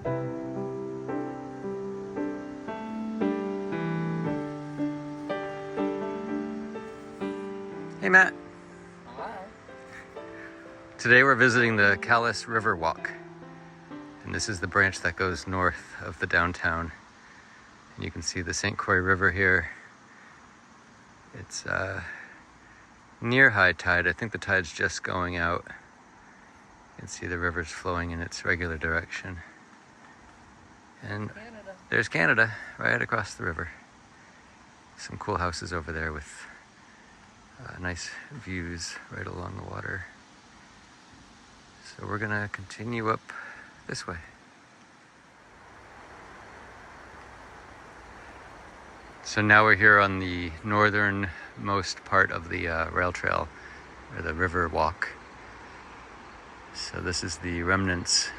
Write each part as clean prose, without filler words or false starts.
Hey Matt. Hello. Today we're visiting the Calais River Walk. And this is the branch that goes north of the downtown. And you can see the St. Croix River here. It's near high tide. I think the tide's just going out. You can see the river's flowing in its regular direction. And Canada. There's Canada right across the river. Some cool houses over there with nice views right along the water. So we're gonna continue up this way. So now we're here on the northernmost part of the rail trail, or the river walk. So this is the remnants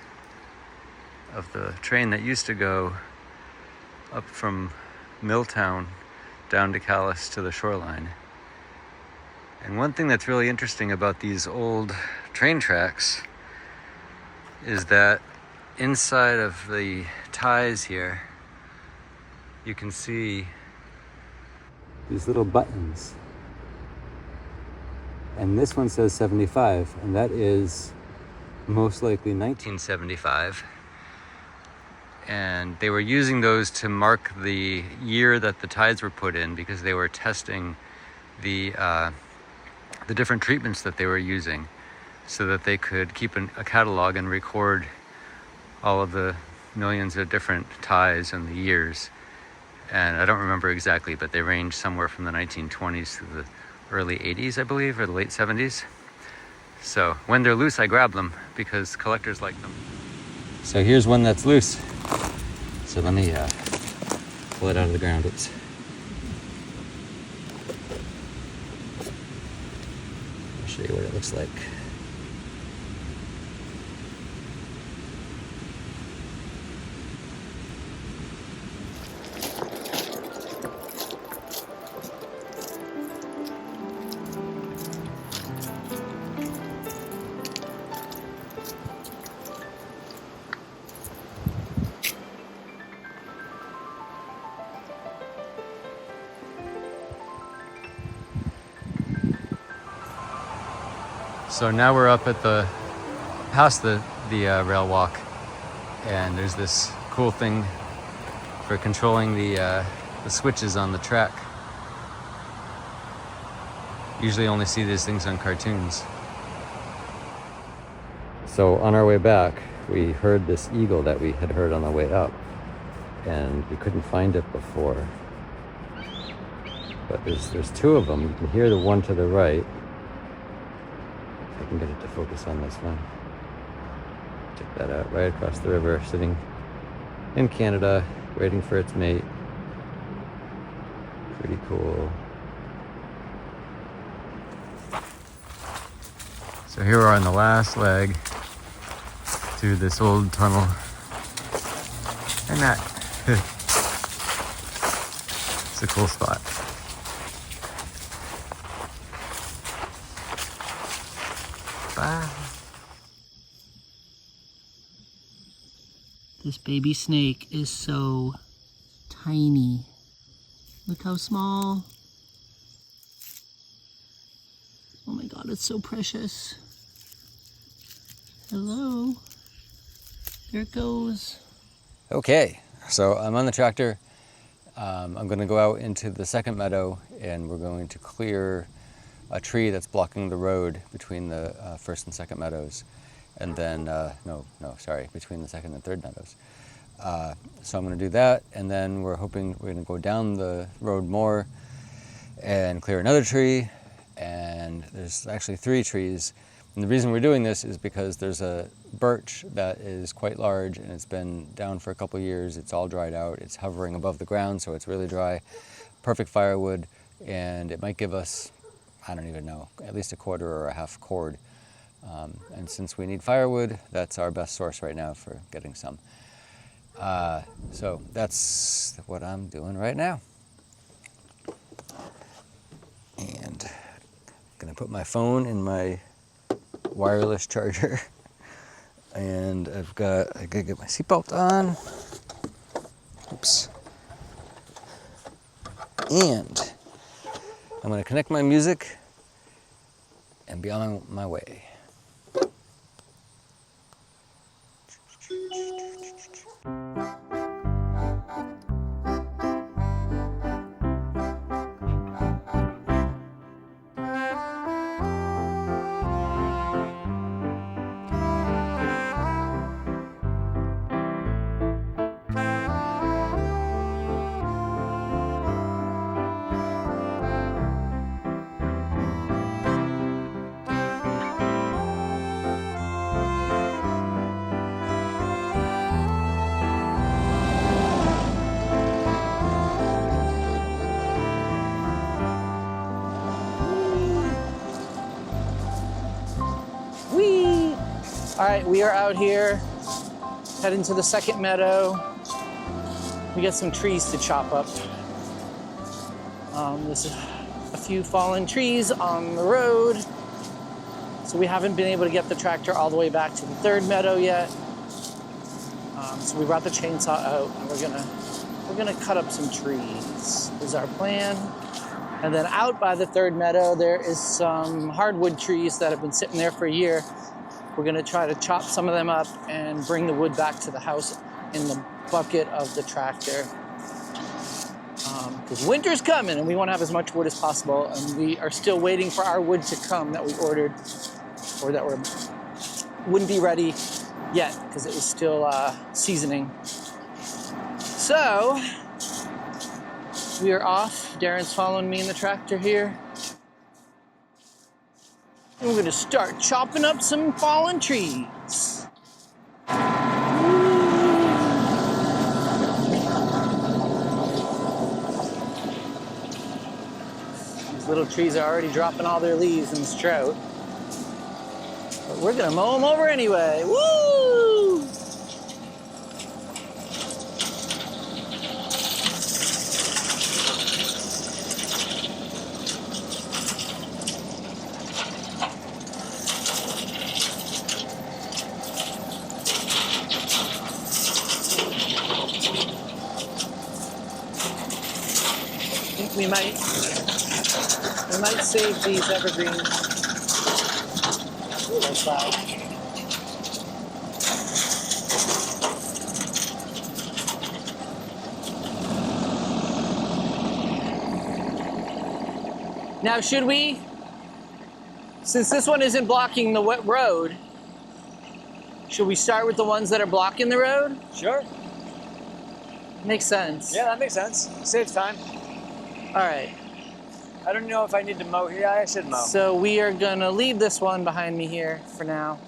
of the train that used to go up from Milltown down to Calais to the shoreline. And one thing that's really interesting about these old train tracks is that inside of the ties here, you can see these little buttons. And this one says 75, and that is most likely 1975. And they were using those to mark the year that the tides were put in, because they were testing the different treatments that they were using, so that they could keep a catalog and record all of the millions of different ties and the years. And I don't remember exactly, but they range somewhere from the 1920s to the early 80s, I believe, or the late 70s. So when they're loose, I grab them because collectors like them. So here's one that's loose. So let me pull it out of the ground. Oops. I'll show you what it looks like. So now we're up at past the rail walk, and there's this cool thing for controlling the switches on the track. Usually only see these things on cartoons. So on our way back, we heard this eagle that we had heard on the way up, and we couldn't find it before. But there's two of them. You can hear the one to the right. I can get it to focus on this one. Check that out, right across the river, sitting in Canada, waiting for its mate. Pretty cool. So here we are on the last leg through this old tunnel. And that, it's a cool spot. Bye. This baby snake is so tiny. Look how small. Oh my God, it's so precious. Hello. There it goes. Okay, so I'm on the tractor. I'm going to go out into the second meadow, and we're going to clear a tree that's blocking the road between the first and second meadows, and then between the second and third meadows. So I'm going to do that, and then we're hoping we're going to go down the road more and clear another tree. And there's actually 3 trees, and the reason we're doing this is because there's a birch that is quite large, and it's been down for a couple of years. It's all dried out. It's hovering above the ground, so it's really dry. Perfect firewood, and it might give us, I don't even know, at least a quarter or a half cord. And since we need firewood, that's our best source right now for getting some. So that's what I'm doing right now. And I'm gonna put my phone in my wireless charger. And I gotta get my seatbelt on. Oops. And I'm gonna connect my music and be on my way. Whee! All right, we are out here, heading to the second meadow. We got some trees to chop up. There's a few fallen trees on the road, so we haven't been able to get the tractor all the way back to the third meadow yet. So we brought the chainsaw out, and we're gonna cut up some trees. Is our plan. And then out by the third meadow, there is some hardwood trees that have been sitting there for a year. We're gonna try to chop some of them up and bring the wood back to the house in the bucket of the tractor. Because winter's coming and we wanna have as much wood as possible, and we are still waiting for our wood to come that we ordered, or that wouldn't be ready yet because it was still seasoning. So, we are off. Darren's following me in the tractor here. And we're gonna start chopping up some fallen trees. These little trees are already dropping all their leaves in this drought. But we're gonna mow them over anyway. Woo! We might save these evergreens. Ooh, that's loud. Now, should we, since this one isn't blocking the wet road, should we start with the ones that are blocking the road? Sure. Makes sense. Yeah, that makes sense. Saves time. All right. I don't know if I need to mow here. Yeah, I should mow. So we are gonna leave this one behind me here for now,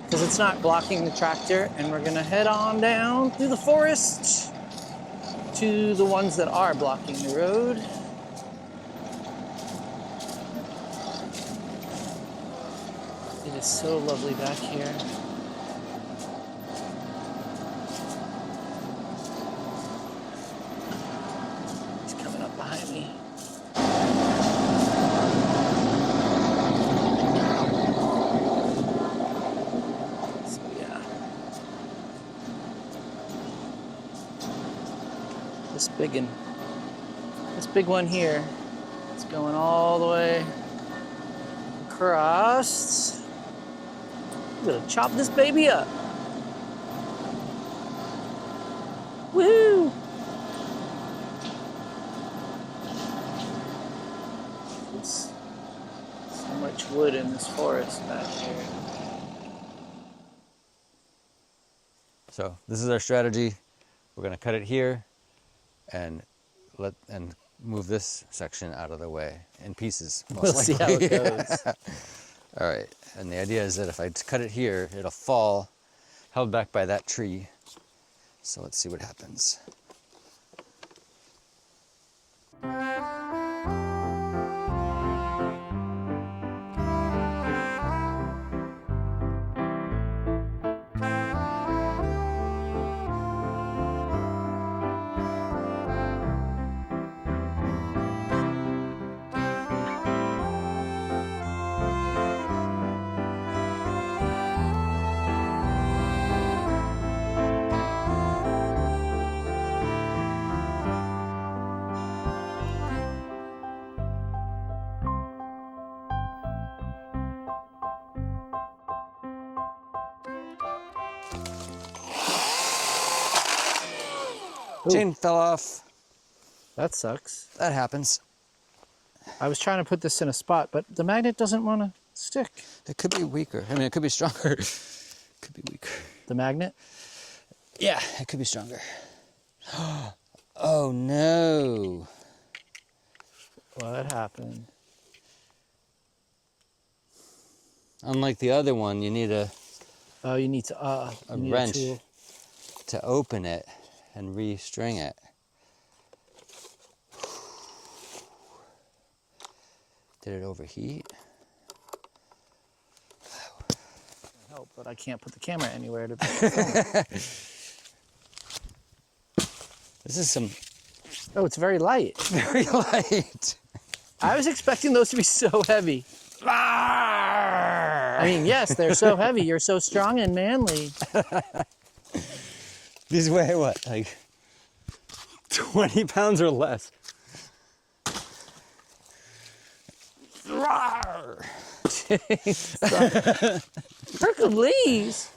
because it's not blocking the tractor, and we're gonna head on down through the forest to the ones that are blocking the road. It is so lovely back here. He's coming up behind me. So yeah. This big one here, it's going all the way across. We're gonna chop this baby up. Woohoo! There's so much wood in this forest back here. So this is our strategy. We're gonna cut it here and move this section out of the way in pieces. We'll see how it goes. All right, and the idea is that if I cut it here, it'll fall, held back by that tree. So let's see what happens. Ooh. Chain fell off. That sucks. That happens. I was trying to put this in a spot, but the magnet doesn't want to stick. It could be weaker. I mean, it could be stronger. Could be weaker. The magnet? Yeah, it could be stronger. Oh no. What happened? Unlike the other one, you need a Oh, you need to a you need wrench tool. to open it and re-string it. Did it overheat? Help, but I can't put the camera anywhere to. This is some Oh, it's very light. very light. I was expecting those to be so heavy. I mean, yes, they're so heavy. You're so strong and manly. These weigh what, like 20 pounds or less? Hercules.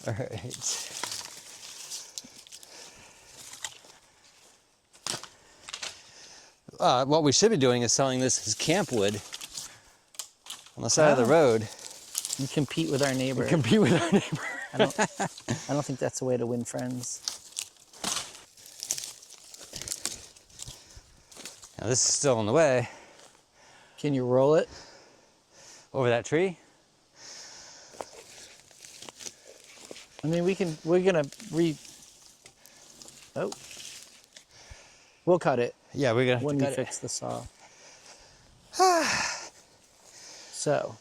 All right. What we should be doing is selling this as camp wood on the side of the road. You compete with our neighbor. Compete with our neighbor. I don't think that's a way to win friends. Now this is still in the way. Can you roll it? Over that tree? I mean, we're gonna oh. We'll cut it Yeah, we're gonna have when to we cut it. fix the saw. So,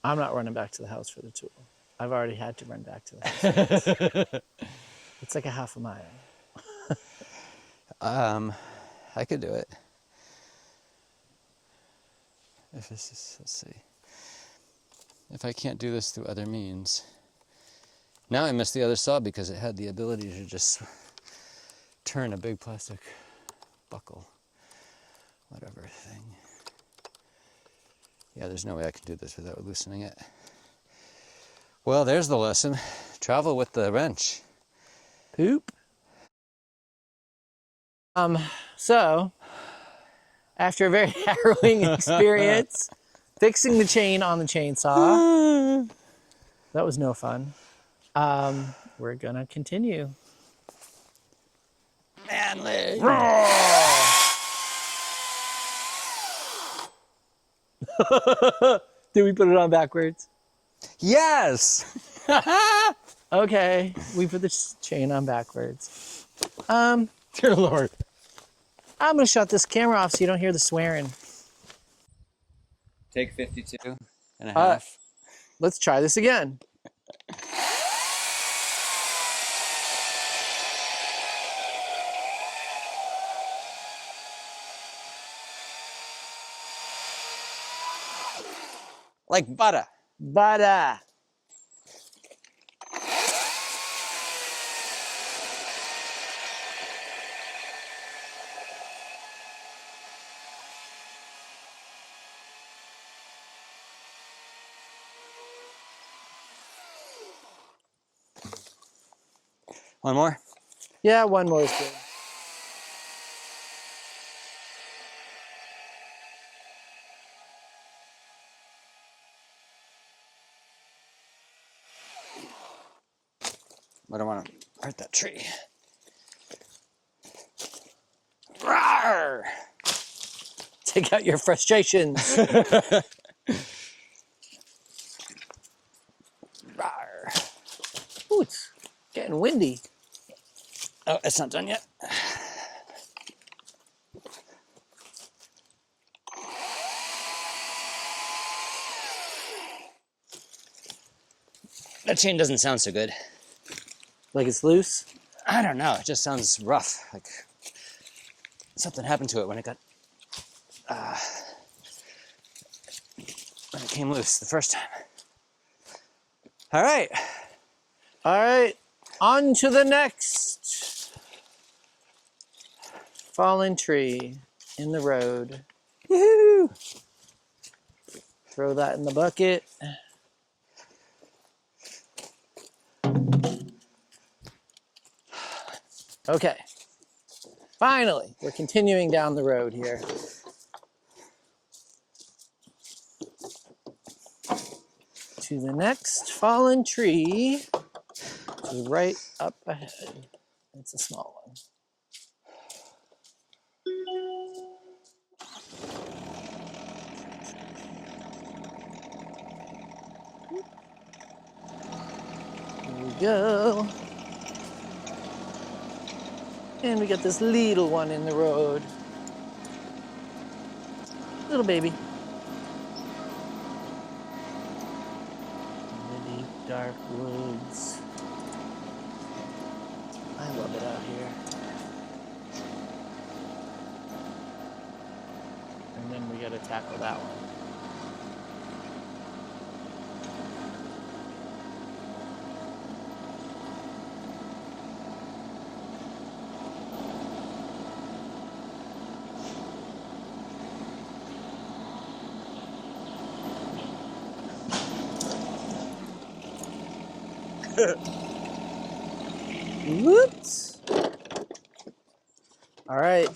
I'm not running back to the house for the tool. I've already had to run back to the house. It's like a half a mile. I could do it. If this is, let's see. If I can't do this through other means. Now I missed the other saw because it had the ability to just turn a big plastic buckle, whatever thing. Yeah, there's no way I can do this without loosening it. Well, there's the lesson. Travel with the wrench. Poop. So, after a very harrowing experience fixing the chain on the chainsaw, that was no fun. We're gonna continue. Manly. Did we put it on backwards? Yes! Okay, we put the chain on backwards. Dear Lord. I'm gonna shut this camera off so you don't hear the swearing. Take 52 and a half. Let's try this again. Like butter. Butter. One more? Yeah, one more is good. I don't want to hurt that tree. Rawr! Take out your frustrations. Rawr! Ooh, it's getting windy. Oh, it's not done yet. That chain doesn't sound so good. Like it's loose? I don't know, it just sounds rough. Like something happened to it when it got, when it came loose the first time. All right. All right, on to the next fallen tree in the road. Woohoo! Throw that in the bucket. Okay. Finally, we're continuing down the road here. To the next fallen tree, to right up ahead. It's a small one. Here we go. And we got this little one in the road. Little baby. The deep, dark woods. I love it out here. And then we gotta tackle that one. Whoops. All right.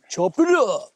Chop it up.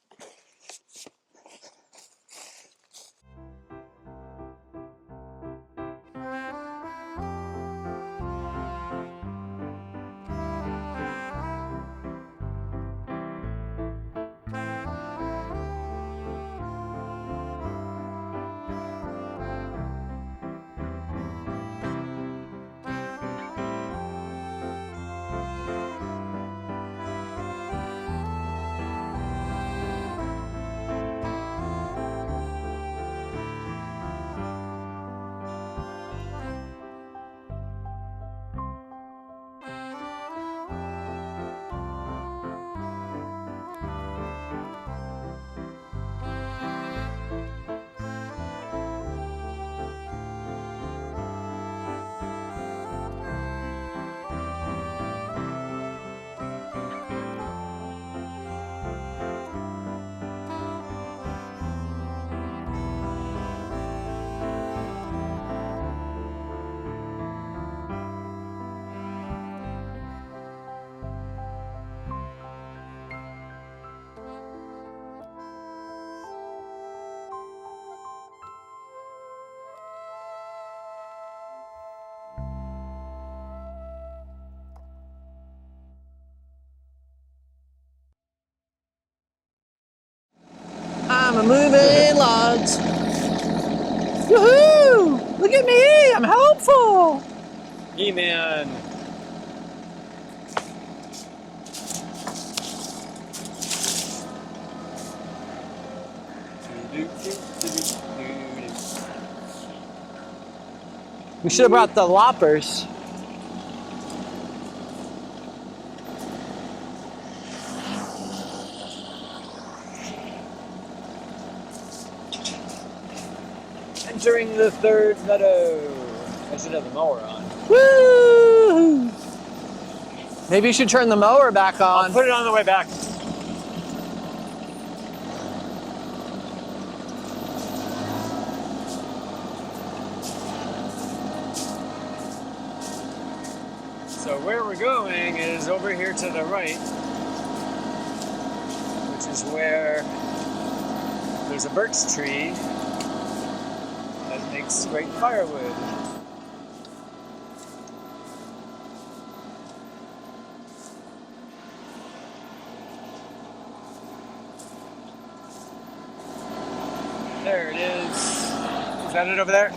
I'm a moving logs. Woohoo! Look at me, I'm helpful. He-Man. We should have brought the loppers. Entering the third meadow. I should have the mower on. Woo! Maybe you should turn the mower back on. I'll put it on the way back. So where we're going is over here to the right, which is where there's a birch tree that makes great firewood. There it is. Is that it over there?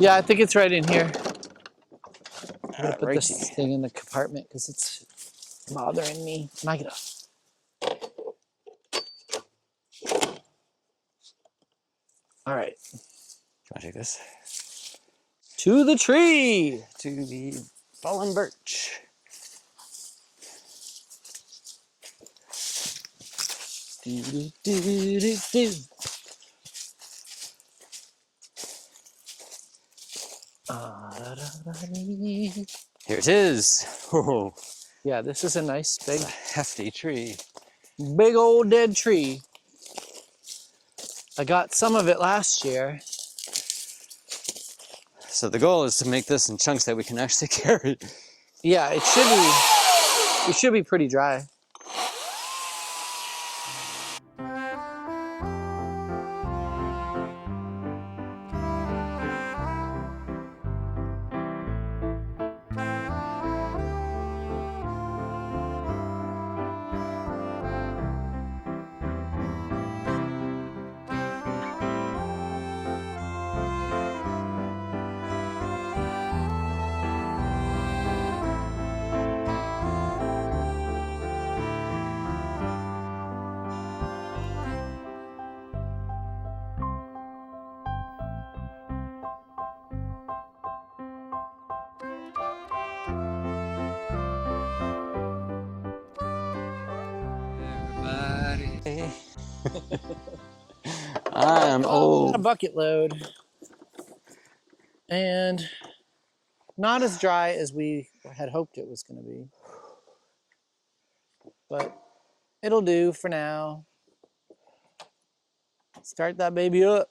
Yeah, I think it's right in here. I'm gonna put Righty. this thing in the compartment because it's bothering me. Knock it off. All right. Do you want to take this? To the tree. To the fallen birch. Do, do, do, do, do. Here it is. Oh, Yeah, this is a nice big, hefty tree. big old dead tree. I got some of it last year. So the goal is to make this in chunks that we can actually carry. Yeah, it should be pretty dry. I am A old. bucket load. And not as dry as we had hoped it was going to be. But it'll do for now. Start that baby up.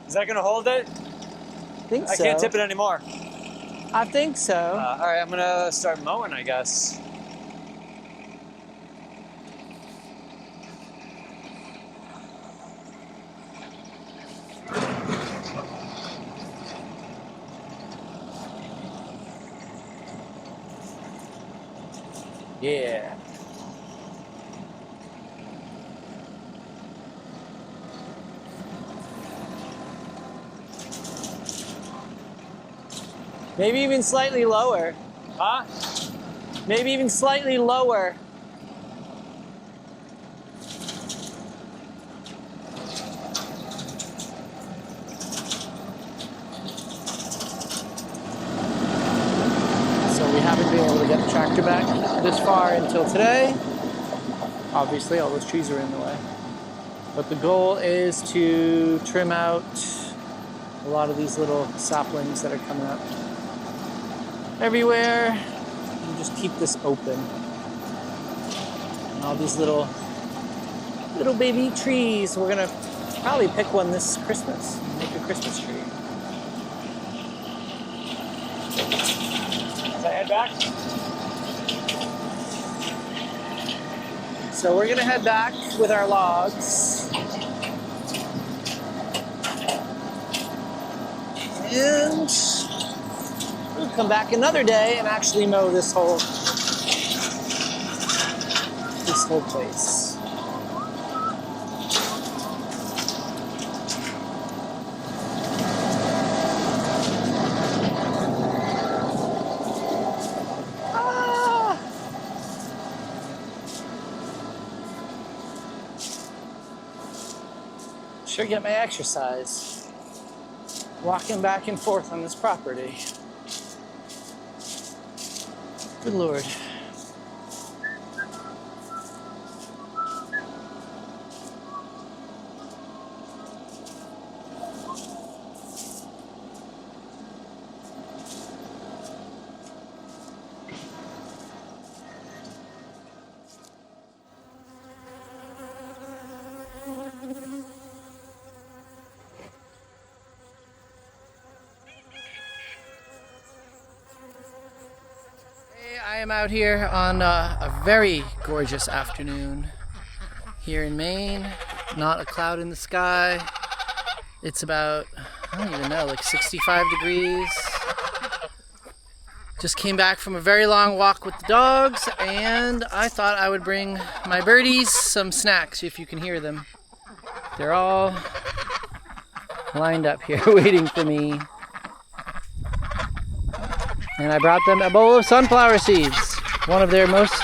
Is that gonna hold it? I think so. I can't tip it anymore. I think so. All right, I'm gonna start mowing, I guess. Yeah. Maybe even slightly lower. Huh? Maybe even slightly lower. So we haven't been able to get the tractor back this far until today. Obviously, all those trees are in the way. But the goal is to trim out a lot of these little saplings that are coming up everywhere, and just keep this open. And all these little baby trees. We're gonna probably pick one this Christmas, make a Christmas tree. Should I head back? So we're gonna head back with our logs. And we'll come back another day and actually mow this whole place. Sure get my exercise walking back and forth on this property. Good Lord. I am out here on a very gorgeous afternoon here in Maine. Not a cloud in the sky. It's about, I don't even know, like 65 degrees. Just came back from a very long walk with the dogs, and I thought I would bring my birdies some snacks, if you can hear them. They're all lined up here waiting for me. And I brought them a bowl of sunflower seeds, one of their most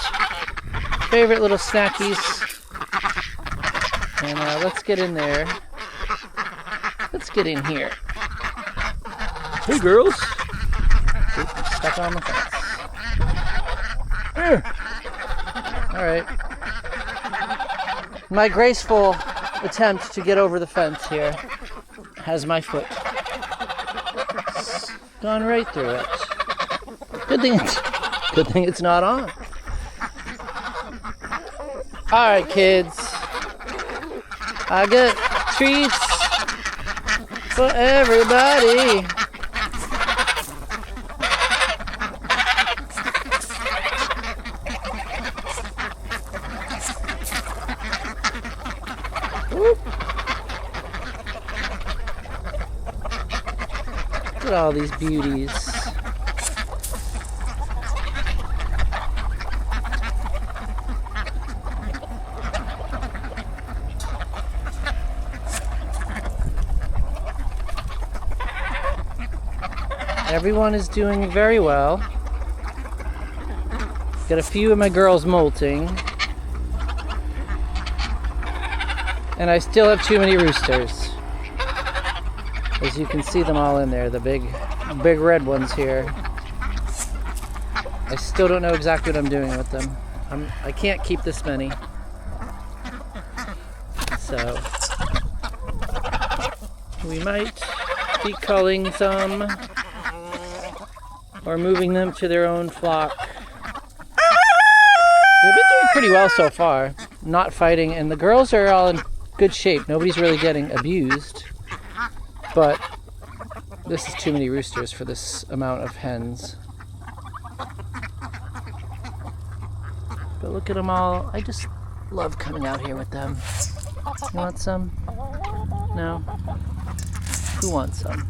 favorite little snackies. And let's get in there. Let's get in here. Hey, girls. Oop, I'm stuck on the fence. All right. My graceful attempt to get over the fence here has my foot Good thing it's not on. All right, kids. I got treats for everybody. Whoop. Look at all these beauties. Everyone is doing very well. Got a few of my girls molting. And I still have too many roosters. As you can see them all in there, the big red ones here. I still don't know exactly what I'm doing with them. I can't keep this many. So we might be culling some or moving them to their own flock. They've been doing pretty well so far, not fighting, and the girls are all in good shape. Nobody's really getting abused, but this is too many roosters for this amount of hens. But look at them all. I just love coming out here with them. You want some? No? Who wants some?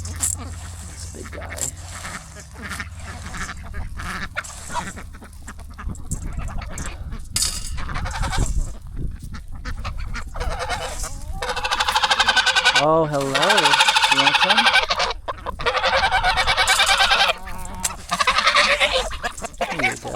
This big guy. Oh, hello. You want some? There you go.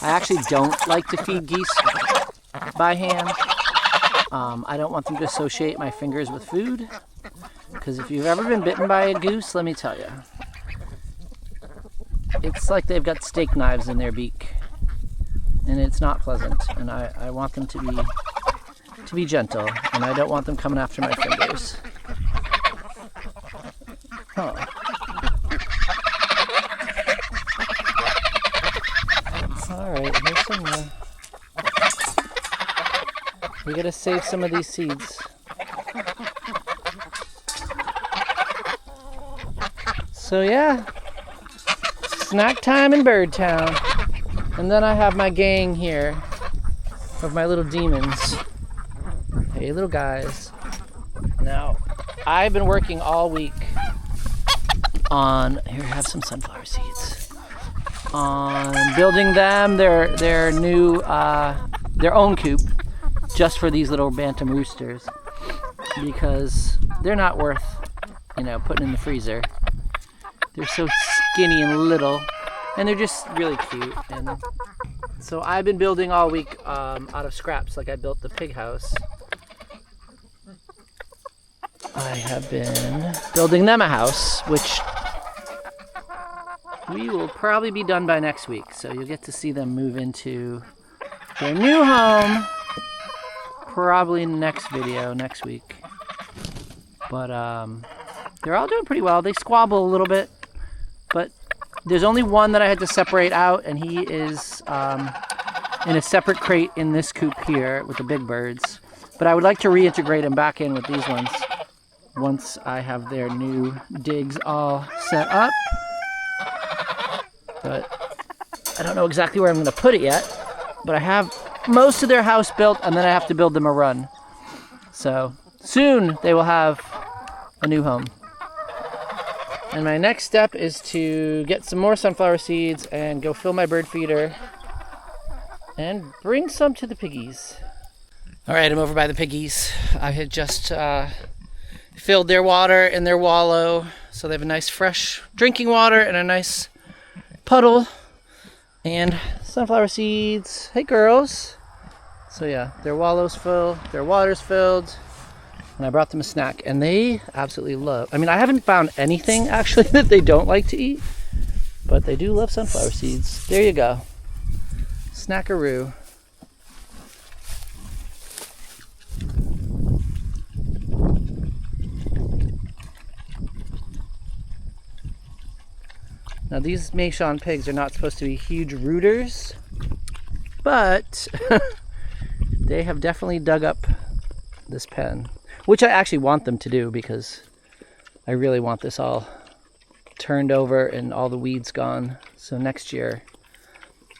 I actually don't like to feed geese by hand. I don't want them to associate my fingers with food, because if you've ever been bitten by a goose, let me tell you, it's like they've got steak knives in their beak, and it's not pleasant. And I want them to be gentle, and I don't want them coming after my fingers. Huh. All right, here's some more. We gotta save some of these seeds. So yeah. Snack time in Birdtown. And then I have my gang here of my little demons. Hey, little guys. Now, I've been working all week on, here, have some sunflower seeds, on building them their new, their own coop, just for these little bantam roosters, because they're not worth, putting in the freezer. They're so skinny and little, and they're just really cute. And so I've been building all week out of scraps, like I built the pig house. I have been building them a house, which we will probably be done by next week. So you'll get to see them move into their new home, probably in the next video, next week. But they're all doing pretty well. They squabble a little bit, but there's only one that I had to separate out, and he is in a separate crate in this coop here with the big birds. But I would like to reintegrate him back in with these ones once I have their new digs all set up. But I don't know exactly where I'm going to put it yet, but I have most of their house built, and then I have to build them a run. So soon they will have a new home. And my next step is to get some more sunflower seeds and go fill my bird feeder and bring some to the piggies. All right, I'm over by the piggies. I had just filled their water in their wallow, so they have a nice fresh drinking water and a nice puddle and sunflower seeds. Hey girls. So yeah, their wallow's full, their water's filled. And I brought them a snack, and they absolutely love. I mean, I haven't found anything actually that they don't like to eat, but they do love sunflower seeds. There you go, snackaroo. Now these Meadow pigs are not supposed to be huge rooters, but they have definitely dug up this pen, which I actually want them to do because I really want this all turned over and all the weeds gone. So next year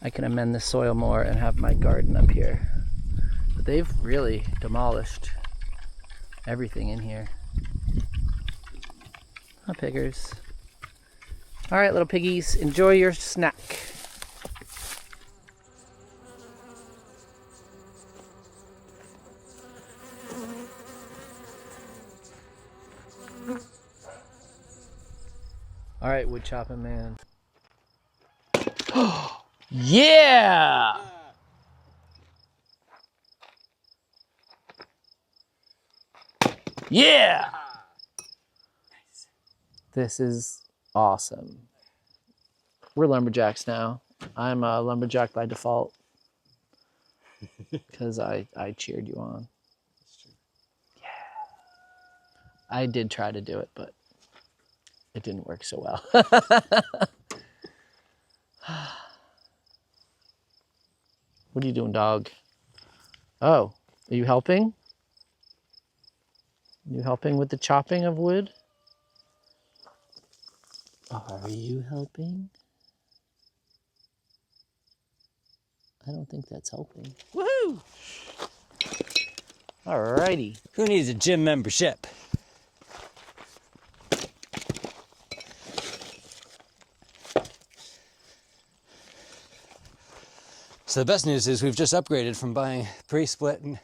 I can amend the soil more and have my garden up here. But they've really demolished everything in here. Hi, piggers. All right, little piggies, enjoy your snack. All right, wood chopping man. Yeah! Yeah! This is awesome. We're lumberjacks now. I'm a lumberjack by default because I cheered you on. That's true. Yeah. I did try to do it, but it didn't work so well. What are you doing, dog? Oh, are you helping? You helping with the chopping of wood? Are you helping? I don't think that's helping. Woohoo! Alrighty. Who needs a gym membership? So the best news is we've just upgraded from buying pre-split and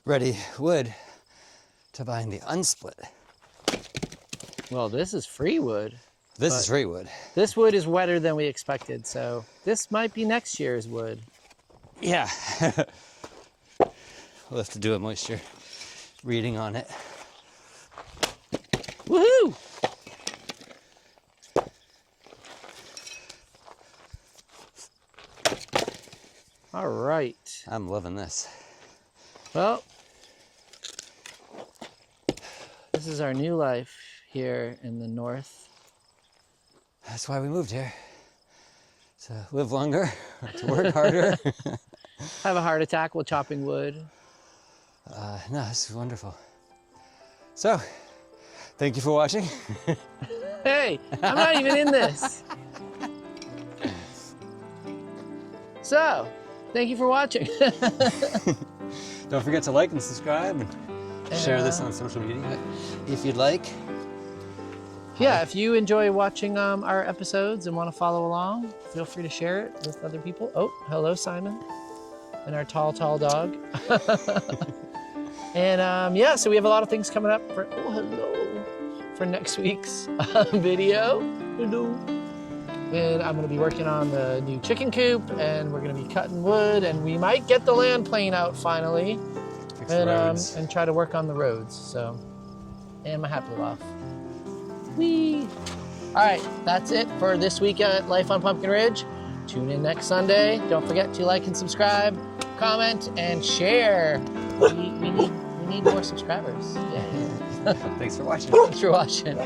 ready wood to buying the unsplit. Well, this is free wood. This is free wood. This wood is wetter than we expected, so this might be next year's wood. Yeah. We'll have to do a moisture reading on it. Woohoo! All right. I'm loving this. Well, this is our new life here in the north. That's why we moved here. To live longer, to work harder. Have a heart attack while chopping wood. No, this is wonderful. So, thank you for watching. Hey, I'm not even in this. So, thank you for watching. Don't forget to like and subscribe and share this on social media if you'd like. Yeah, if you enjoy watching our episodes and want to follow along, feel free to share it with other people. Oh, hello, Simon, and our tall dog. And yeah, so we have a lot of things coming up for, oh, hello, for next week's video. Hello. And I'm going to be working on the new chicken coop, and we're going to be cutting wood, and we might get the land plane out finally, and try to work on the roads. So, and my hat blew off. Whee! All right, that's it for this week at Life on Pumpkin Ridge. Tune in next Sunday. Don't forget to like and subscribe, comment, and share. We need more subscribers. Yeah. Thanks for watching. Thanks for watching.